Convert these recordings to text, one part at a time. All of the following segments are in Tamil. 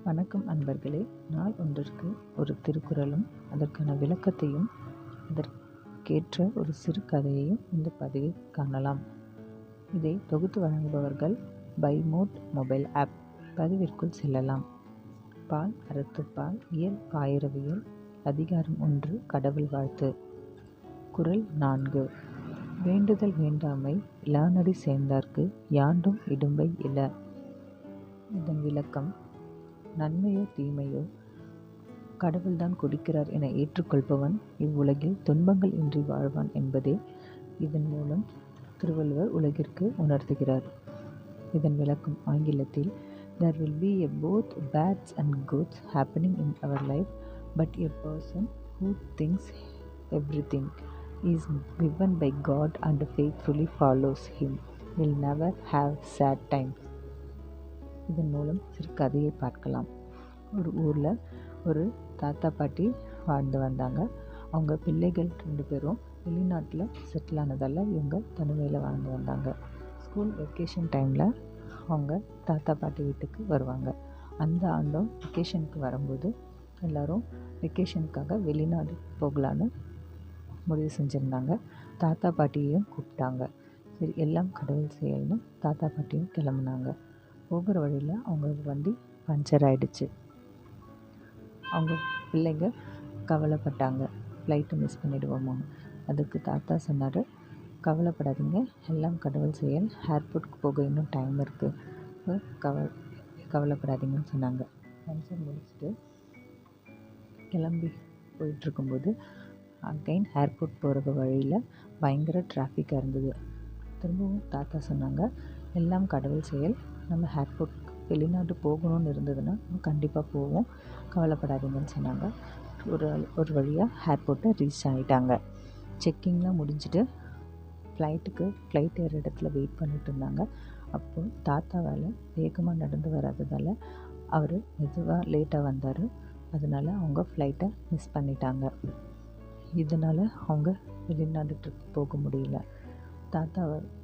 வணக்கம் அன்பர்களே. நாள் ஒன்றிற்கு ஒரு திருக்குறளும் அதற்கான விளக்கத்தையும் அதற்கேற்ற ஒரு சிறு கதையையும் இந்த பதிவில் காணலாம். இதை தொகுத்து வழங்குபவர்கள் பை மோட் மொபைல் ஆப். பதிவிற்குள் செல்லலாம். பால் அறத்துப்பால் இயல் பாயிரவியல் அதிகாரம் 1 கடவுள் வாழ்த்து. குறள் 4. வேண்டுதல் வேண்டாமை இலானடி சேர்ந்தார்க்கு யாண்டும் இடும்பை இல. இதன் விளக்கம்: நன்மையோ தீமையோ கடவுள்தான் கொடுக்கிறார் என ஏற்றுக்கொள்பவன் இவ்வுலகில் துன்பங்கள் இன்றி வாழ்வான் என்பதே இதன் மூலம் திருவள்ளுவர் உலகிற்கு உணர்த்துகிறார். இதன் விளக்கம் ஆங்கிலத்தில்: There will be both bads and goods happening in our life, but a person who thinks everything is given by God and faithfully follows him will never have sad times. இதன் மூலம் சிறு கதையை பார்க்கலாம். ஒரு ஊரில் ஒரு தாத்தா பாட்டி வாழ்ந்து வந்தாங்க. அவங்க பிள்ளைகள் 2 பேரும் வெளிநாட்டில் செட்டில் ஆனதால் இவங்க தனிமையில் வாழ்ந்து வந்தாங்க. ஸ்கூல் வெக்கேஷன் டைமில் அவங்க தாத்தா பாட்டி வீட்டுக்கு வருவாங்க. அந்த ஆண்டும் வெக்கேஷனுக்கு வரும்போது எல்லோரும் வெக்கேஷனுக்காக வெளிநாடு போகலான்னு முடிவு செஞ்சுருந்தாங்க. தாத்தா பாட்டியையும் கூப்பிட்டாங்க. சரி, எல்லாம் கடவுள் செயல்னு தாத்தா பாட்டியும் கிளம்புனாங்க. போகிற வழியில் அவங்க வண்டி பஞ்சர் ஆகிடுச்சு. அவங்க பிள்ளைங்க கவலைப்பட்டாங்க, ஃப்ளைட்டை மிஸ் பண்ணிவிடுவோமோ. அதுக்கு தாத்தா சொன்னார், கவலைப்படாதீங்க, எல்லாம் கடவுள் செயல், ஏர்போர்ட்டுக்கு போக இன்னும் டைம் இருக்குது, கவலைப்படாதீங்கன்னு சொன்னாங்க. பஞ்சர் முடிச்சுட்டு கிளம்பி போயிட்டுருக்கும்போது அகைன் ஏர்போர்ட் போகிற வழியில் பயங்கர டிராஃபிக்காக இருந்தது. திரும்பவும் தாத்தா சொன்னாங்க, எல்லாம் கடவுள் செயல், நம்ம ஏர்போர்ட் வெளிநாட்டு போகணும்னு இருந்ததுன்னா நம்ம கண்டிப்பாக போவோம், கவலைப்படாதீங்கன்னு சொன்னாங்க. ஒரு வழியாக ஏர்போர்ட்டை ரீச் ஆகிட்டாங்க. செக்கிங்லாம் முடிஞ்சுட்டு ஃப்ளைட் ஏற இடத்துல வெயிட் பண்ணிட்டு இருந்தாங்க. அப்போது தாத்தாவால் வேகமாக நடந்து வராததால் அவர் மெதுவாக லேட்டாக வந்தார். அதனால் அவங்க ஃப்ளைட்டை மிஸ் பண்ணிட்டாங்க. இதனால் அவங்க வெளிநாடு ட்ரிப் போக முடியல.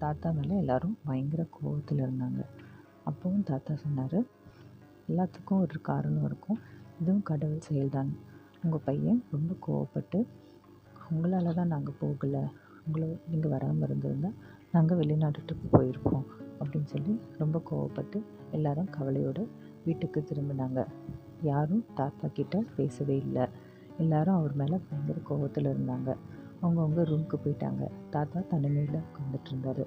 தாத்தா மேலே எல்லோரும் பயங்கர கோபத்தில் இருந்தாங்க. அப்போவும் தாத்தா சொன்னார், எல்லாத்துக்கும் ஒரு காரணம் இருக்கும், இதுவும் கடவுள் செயல்தான். உங்கள் பையன் ரொம்ப கோவப்பட்டு உங்களால் தான் நாங்கள் போகலை, நீங்கள் வராமல் இருந்திருந்தால் நாங்கள் வெளிநாட்டு ட்ரிப் போயிருப்போம் அப்படின்னு சொல்லி ரொம்ப கோவப்பட்டு எல்லாரும் கவலையோடு வீட்டுக்கு திரும்பினாங்க. யாரும் தாத்தா கிட்ட பேசவே இல்லை. எல்லாரும் அவர் மேலே பயங்கர கோவத்தில் இருந்தாங்க. அவங்கவுங்க ரூமுக்கு போயிட்டாங்க. தாத்தா தனிமையில் உட்காந்துட்டு இருந்தார்.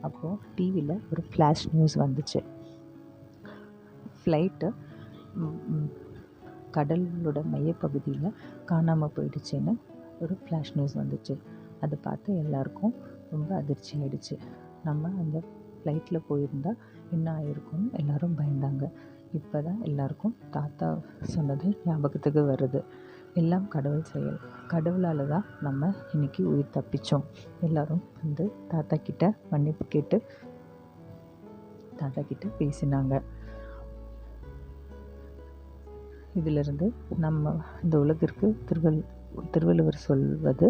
அப்போது டிவியில் ஒரு ஃப்ளாஷ் நியூஸ் வந்துச்சு. ஃப்ளைட்டு கடலோட மையப்பகுதியில் காணாமல் போயிடுச்சுன்னு ஒரு ஃப்ளாஷ் நியூஸ் வந்துச்சு. அதை பார்த்து எல்லாருக்கும் ரொம்ப அதிர்ச்சி ஆகிடுச்சு. நம்ம அந்த ஃப்ளைட்டில் போயிருந்தால் என்ன ஆகிருக்கும்னு எல்லோரும் பயந்தாங்க. இப்போ தான் எல்லாருக்கும் தாத்தா சொன்னது ஞாபகத்துக்கு வருது. எல்லாம் கடவுள் செயல், கடவுளால் தான் நம்ம இன்றைக்கி உயிர் தப்பித்தோம். எல்லோரும் வந்து தாத்தா கிட்ட மன்னிப்பு கேட்டு தாத்தா கிட்ட பேசினாங்க. இதிலிருந்து நம்ம இந்த உலகிற்கு திருவள்ளுவர் சொல்வது,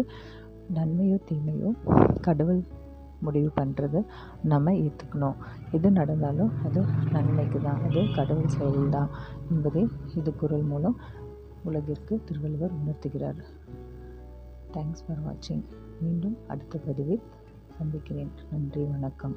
நன்மையோ தீமையோ கடவுள் முடிவு பண்ணுறது நம்ம ஏற்றுக்கணும். எது நடந்தாலும் அது நன்மைக்கு தான், அது கடவுள் செயல் தான் என்பதை இது குறள் மூலம் உலகிற்கு திருவள்ளுவர் உணர்த்துகிறார். தேங்க்ஸ் ஃபார் வாட்சிங். மீண்டும் அடுத்த பதிவில் சந்திக்கிறேன். நன்றி, வணக்கம்.